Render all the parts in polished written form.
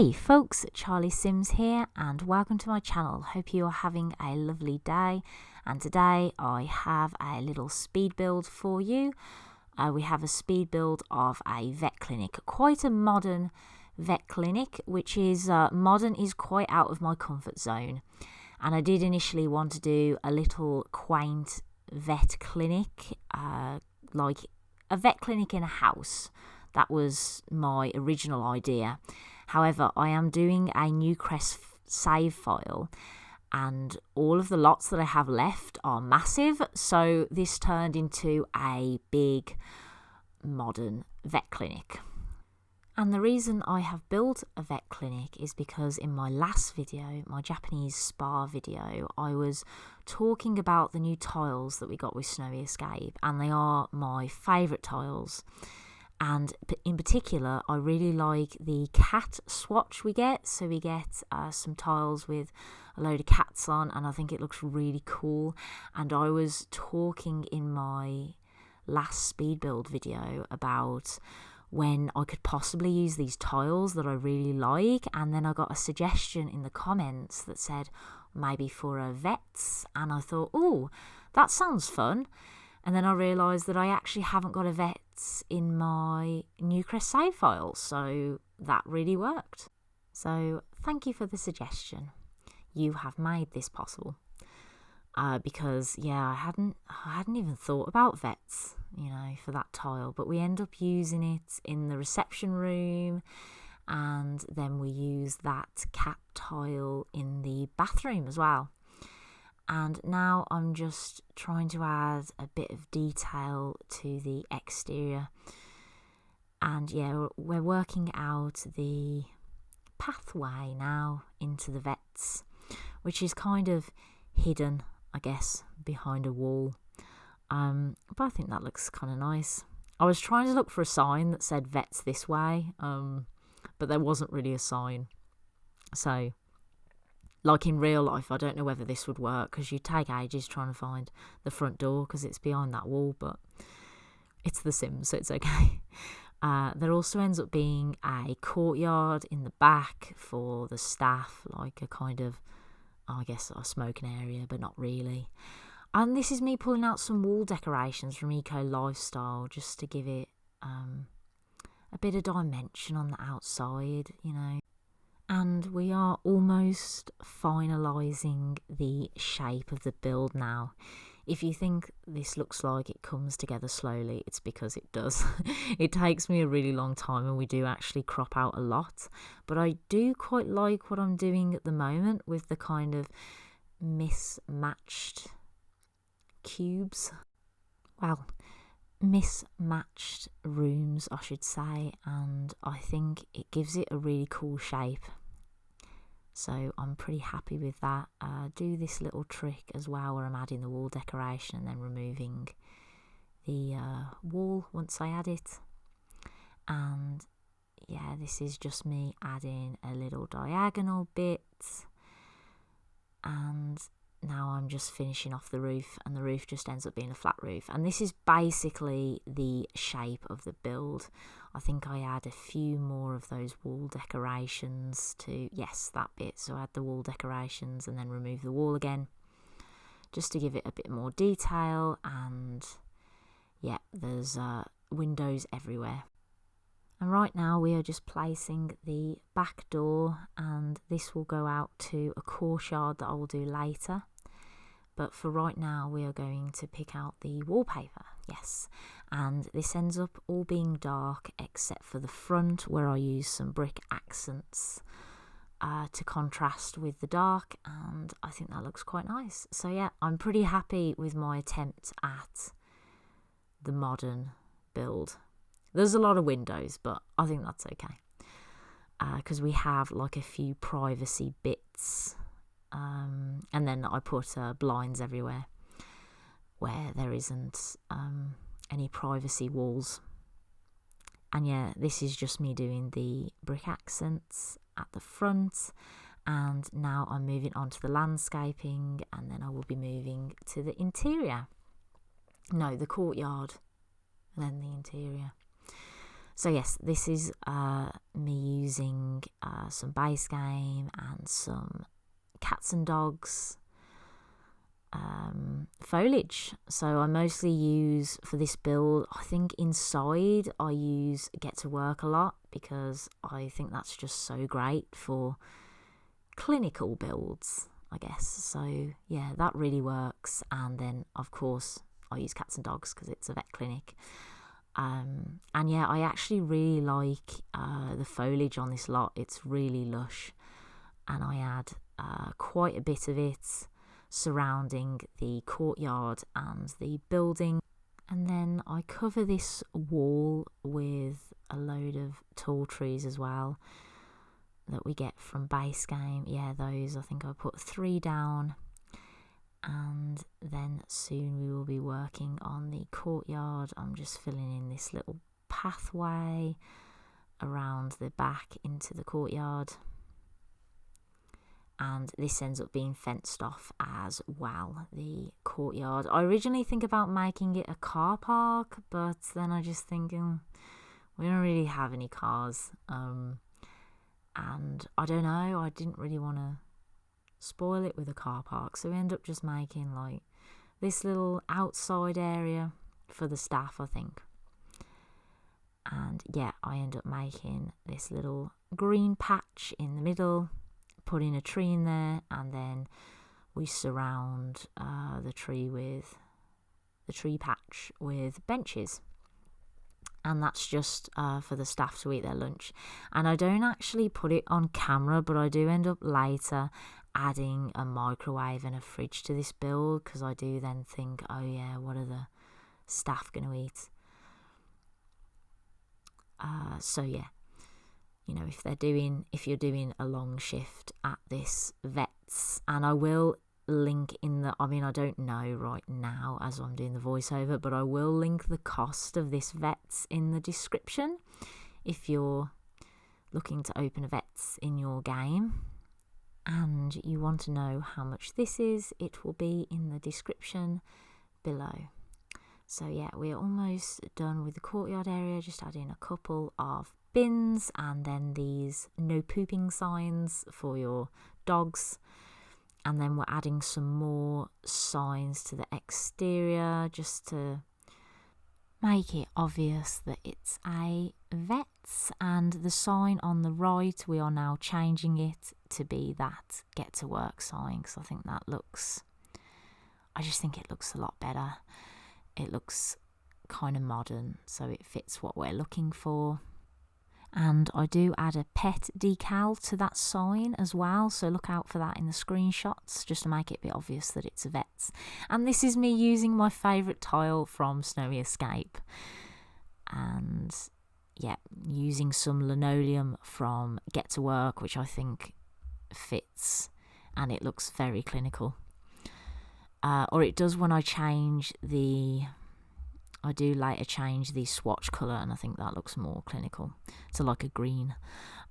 Hey folks, Charlie Sims here and welcome to my channel. Hope you are having a lovely day, and today I have a little speed build for you. We have a speed build of a vet clinic, quite a modern vet clinic, which is modern is quite out of my comfort zone. And I did initially want to do a little quaint vet clinic, like a vet clinic in a house. That was my original idea. However, I am doing a Newcrest save file and all of the lots that I have left are massive. So this turned into a big modern vet clinic. And the reason I have built a vet clinic is because in my last video, my Japanese spa video, I was talking about the new tiles that we got with Snowy Escape, and they are my favourite tiles. And in particular, I really like the cat swatch we get. So we get some tiles with a load of cats on, and I think it looks really cool. And I was talking in my last speed build video about when I could possibly use these tiles that I really like. And then I got a suggestion in the comments that said maybe for a vets. And I thought, oh, that sounds fun. And then I realised that I actually haven't got a vets in my Newcrest save file, so that really worked. So thank you for the suggestion. You have made this possible. Because yeah, I hadn't even thought about vets, for that tile, but we end up using it in the reception room, and then we use that cat tile in the bathroom as well. And now I'm just trying to add a bit of detail to the exterior. And yeah, we're working out the pathway now into the vets, which is kind of hidden, I guess, behind a wall. But I think that looks kind of nice. I was trying to look for a sign that said vets this way, but there wasn't really a sign. So, like in real life, I don't know whether this would work because you take ages trying to find the front door because it's behind that wall, but it's The Sims, so it's okay. There also ends up being a courtyard in the back for the staff, like a kind of, I guess, a smoking area, but not really. And this is me pulling out some wall decorations from Eco Lifestyle just to give it a bit of dimension on the outside, And we are almost finalising the shape of the build now. If you think this looks like it comes together slowly, it's because it does. It takes me a really long time and we do actually crop out a lot. But I do quite like what I'm doing at the moment with the kind of mismatched cubes. Well, mismatched rooms, I should say. And I think it gives it a really cool shape. So I'm pretty happy with that. Do this little trick as well where I'm adding the wall decoration and then removing the wall once I add it. And yeah, this is just me adding a little diagonal bit. And now I'm just finishing off the roof, and the roof just ends up being a flat roof. And this is basically the shape of the build. I think I add a few more of those wall decorations to, yes, that bit. So add the wall decorations and then remove the wall again, just to give it a bit more detail. And yeah, there's windows everywhere. And right now we are just placing the back door, and this will go out to a courtyard that I will do later. But for right now, we are going to pick out the wallpaper, yes. And this ends up all being dark except for the front, where I use some brick accents to contrast with the dark, and I think that looks quite nice. So yeah, I'm pretty happy with my attempt at the modern build. There's a lot of windows, but I think that's okay. Because we have like a few privacy bits. And then I put blinds everywhere where there isn't any privacy walls. And yeah, this is just me doing the brick accents at the front. And now I'm moving on to the landscaping, and then I will be moving to the interior. No, the courtyard, and then the interior. So yes, this is me using some base game and some cats and dogs foliage. So I mostly use, for this build, I think inside I use Get to Work a lot, because I think that's just so great for clinical builds, I guess. So yeah, that really works. And then of course I use cats and dogs because it's a vet clinic. And yeah, I actually really like the foliage on this lot. It's really lush, and I add quite a bit of it surrounding the courtyard and the building. And then I cover this wall with a load of tall trees as well that we get from base game. Yeah, those, I think I put 3 down. And then soon we will be working on the courtyard. I'm just filling in this little pathway around the back into the courtyard. And this ends up being fenced off as well, the courtyard. I originally think about making it a car park, but then I just think we don't really have any cars. And I don't know, I didn't really want to spoil it with a car park, so we end up just making like this little outside area for the staff, I think. And yeah, I end up making this little green patch in the middle, putting a tree in there, and then we surround the tree patch with benches. And that's just for the staff to eat their lunch. And I don't actually put it on camera, but I do end up later adding a microwave and a fridge to this build, because I do then think, oh yeah, what are the staff going to eat? So yeah, you know, if you're doing a long shift at this vet's, and I will link I don't know right now as I'm doing the voiceover, but I will link the cost of this vet's in the description if you're looking to open a vet's in your game and you want to know how much this is. It will be in the description below. So yeah, we're almost done with the courtyard area, just adding a couple of bins and then these no pooping signs for your dogs. And then we're adding some more signs to the exterior just to make it obvious that it's a vet's. And the sign on the right, we are now changing it to be that Get to Work sign, because I think I just think it looks a lot better. It looks kind of modern, so it fits what we're looking for. And I do add a pet decal to that sign as well, so look out for that in the screenshots, just to make it a bit obvious that it's a vet's. And this is me using my favourite tile from Snowy Escape. And yeah, using some linoleum from Get to Work, which I think fits, and it looks very clinical. Or it does when I do later change the swatch colour, and I think that looks more clinical. So like a green.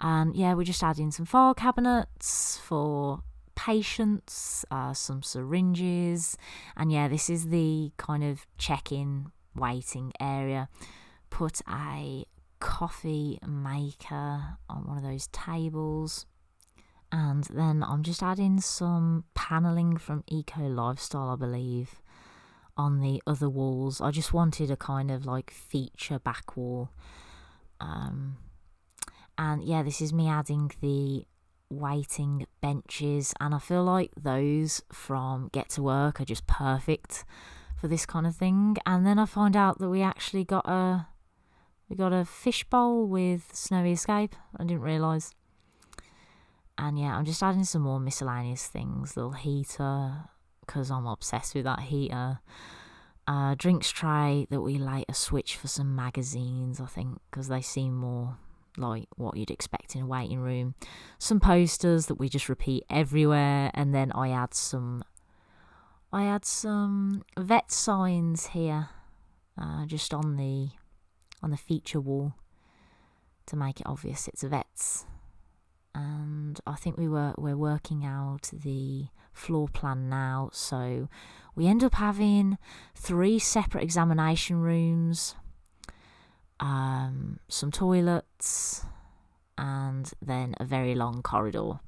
And yeah, we're just adding some file cabinets for patients, some syringes. And yeah, this is the kind of check-in waiting area. Put a coffee maker on one of those tables. And then I'm just adding some panelling from Eco Lifestyle, I believe, on the other walls. I just wanted a kind of like feature back wall. And yeah, this is me adding the waiting benches, and I feel like those from Get to Work are just perfect for this kind of thing. And then I find out that we actually got a fish bowl with Snowy Escape. I didn't realise. And yeah, I'm just adding some more miscellaneous things. Little heater, because I'm obsessed with that heater. Drinks tray that we later switch for some magazines, I think, because they seem more like what you'd expect in a waiting room. Some posters that we just repeat everywhere, and then I add some vet signs here, just on the feature wall to make it obvious it's a vet's. And I think we're working out the floor plan now, so we end up having 3 separate examination rooms, some toilets, and then a very long corridor.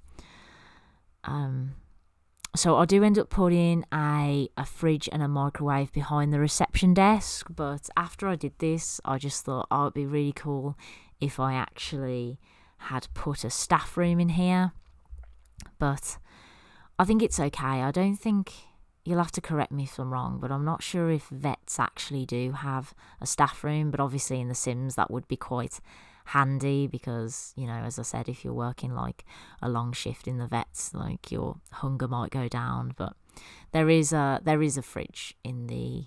So I do end up putting a fridge and a microwave behind the reception desk, but after I did this, I just thought, oh, it'd be really cool if I actually had put a staff room in here. But I think it's okay. I don't think, you'll have to correct me if I'm wrong, but I'm not sure if vets actually do have a staff room, but obviously in The Sims that would be quite handy because, you know, as I said, if you're working like a long shift in the vets, like your hunger might go down. But there is a fridge in the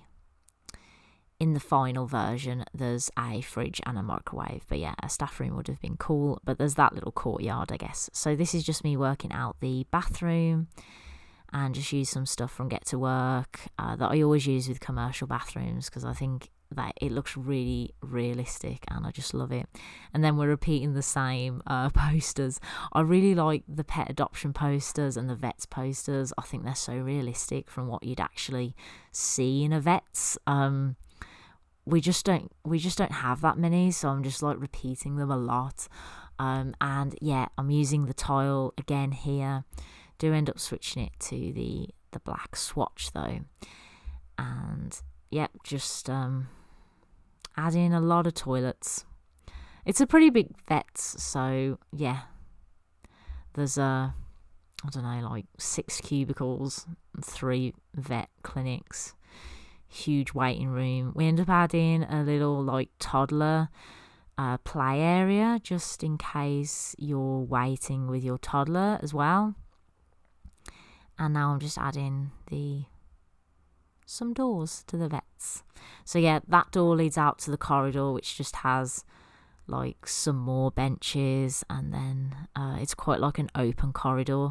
final version. There's a fridge and a microwave, but yeah, a staff room would have been cool. But there's that little courtyard, I guess. So this is just me working out the bathroom and just use some stuff from Get to Work that I always use with commercial bathrooms because I think that it looks really realistic and I just love it. And then we're repeating the same posters. I really like the pet adoption posters and the vets posters. I think they're so realistic from what you'd actually see in a vet's. We just don't have that many, so I'm just like repeating them a lot. And yeah, I'm using the tile again here. Do end up switching it to the black swatch though, and yep, just add in a lot of toilets. It's a pretty big vets, so yeah, there's I don't know, like 6 cubicles, 3 vet clinics, huge waiting room. We end up adding a little like toddler play area just in case you're waiting with your toddler as well. And now I'm just adding some doors to the vets. So yeah, that door leads out to the corridor, which just has like some more benches, and then it's quite like an open corridor.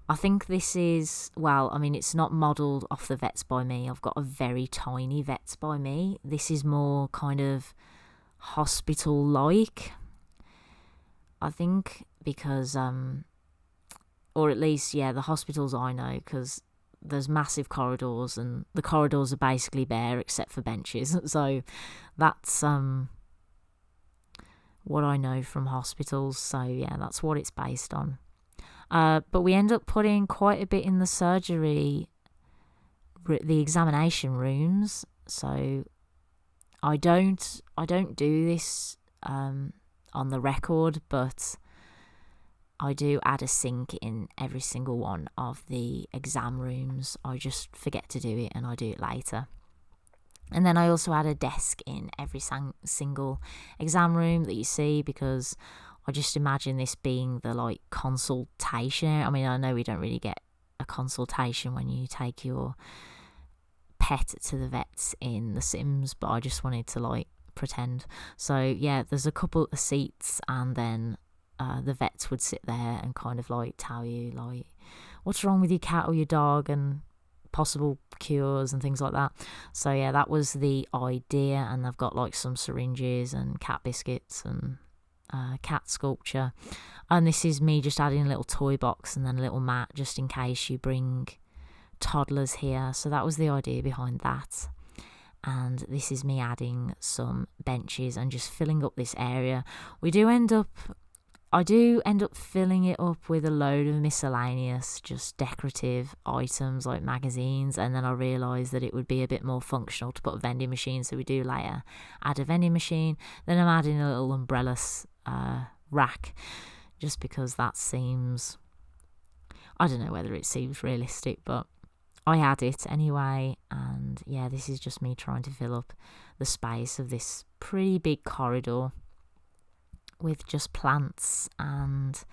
I think this is, well, I mean, it's not modelled off the Vets by Me. I've got a very tiny Vets by Me. This is more kind of hospital-like, I think, because or at least, yeah, the hospitals I know, because there's massive corridors and the corridors are basically bare except for benches. So that's what I know from hospitals. So yeah, that's what it's based on. But we end up putting quite a bit in the surgery, the examination rooms. So I don't do this on the record, but I do add a sink in every single one of the exam rooms. I just forget to do it and I do it later. And then I also add a desk in every single exam room that you see, because I just imagine this being the like consultation. I mean, I know we don't really get a consultation when you take your pet to the vets in The Sims, but I just wanted to like pretend. So yeah, there's a couple of seats, and then the vets would sit there and kind of like tell you like what's wrong with your cat or your dog and possible cures and things like that. So yeah, that was the idea. And they've got like some syringes and cat biscuits and cat sculpture. And this is me just adding a little toy box and then a little mat just in case you bring toddlers here. So that was the idea behind that. And this is me adding some benches and just filling up this area. I do end up filling it up with a load of miscellaneous, just decorative items like magazines, and then I realised that it would be a bit more functional to put a vending machine, so we do later add a vending machine. Then I'm adding a little umbrella rack, just because that seems, I don't know whether it seems realistic, but I add it anyway. And yeah, this is just me trying to fill up the space of this pretty big corridor with just plants and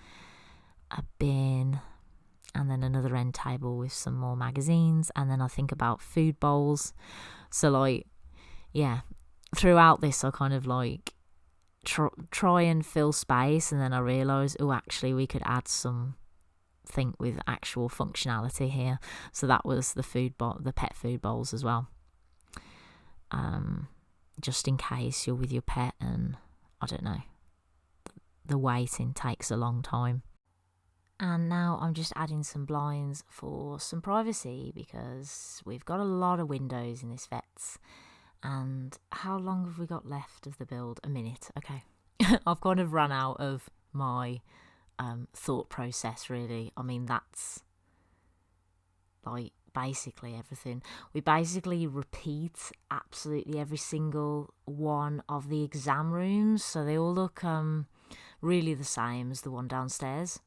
a bin, and then another end table with some more magazines. And then I think about food bowls. So like, yeah, throughout this I kind of like try and fill space, and then I realise, oh, actually we could add something with actual functionality here. So that was the pet food bowls as well, just in case you're with your pet and I don't know, the waiting takes a long time. And now I'm just adding some blinds for some privacy, because we've got a lot of windows in this vets, And how long have we got left of the build? A minute. Okay. I've kind of run out of my thought process, really. I mean, that's like basically everything. We basically repeat absolutely every single one of the exam rooms, so they all look really the same as the one downstairs.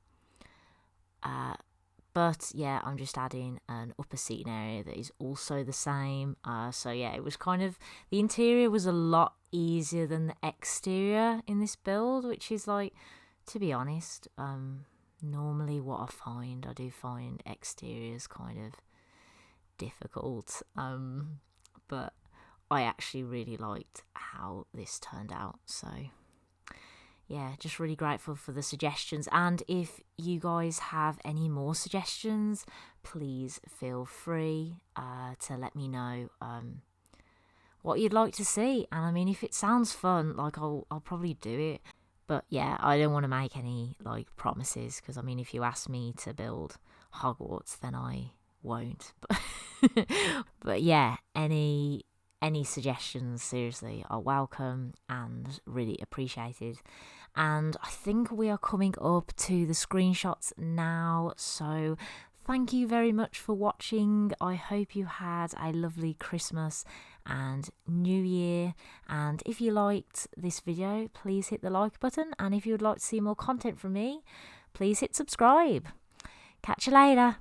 But yeah, I'm just adding an upper seating area that is also the same. So yeah, it was kind of, the interior was a lot easier than the exterior in this build, which is like, to be honest, normally what I do find exteriors kind of difficult. But I actually really liked how this turned out. So yeah, just really grateful for the suggestions. And if you guys have any more suggestions, please feel free to let me know what you'd like to see. And I mean, if it sounds fun, like I'll probably do it. But yeah, I don't want to make any like promises, because I mean, if you ask me to build Hogwarts, then I won't. But yeah, any suggestions, seriously, are welcome and really appreciated. And I think we are coming up to the screenshots now, so thank you very much for watching. I hope you had a lovely Christmas and New Year, and if you liked this video, please hit the like button, and if you would like to see more content from me, please hit subscribe. Catch you later.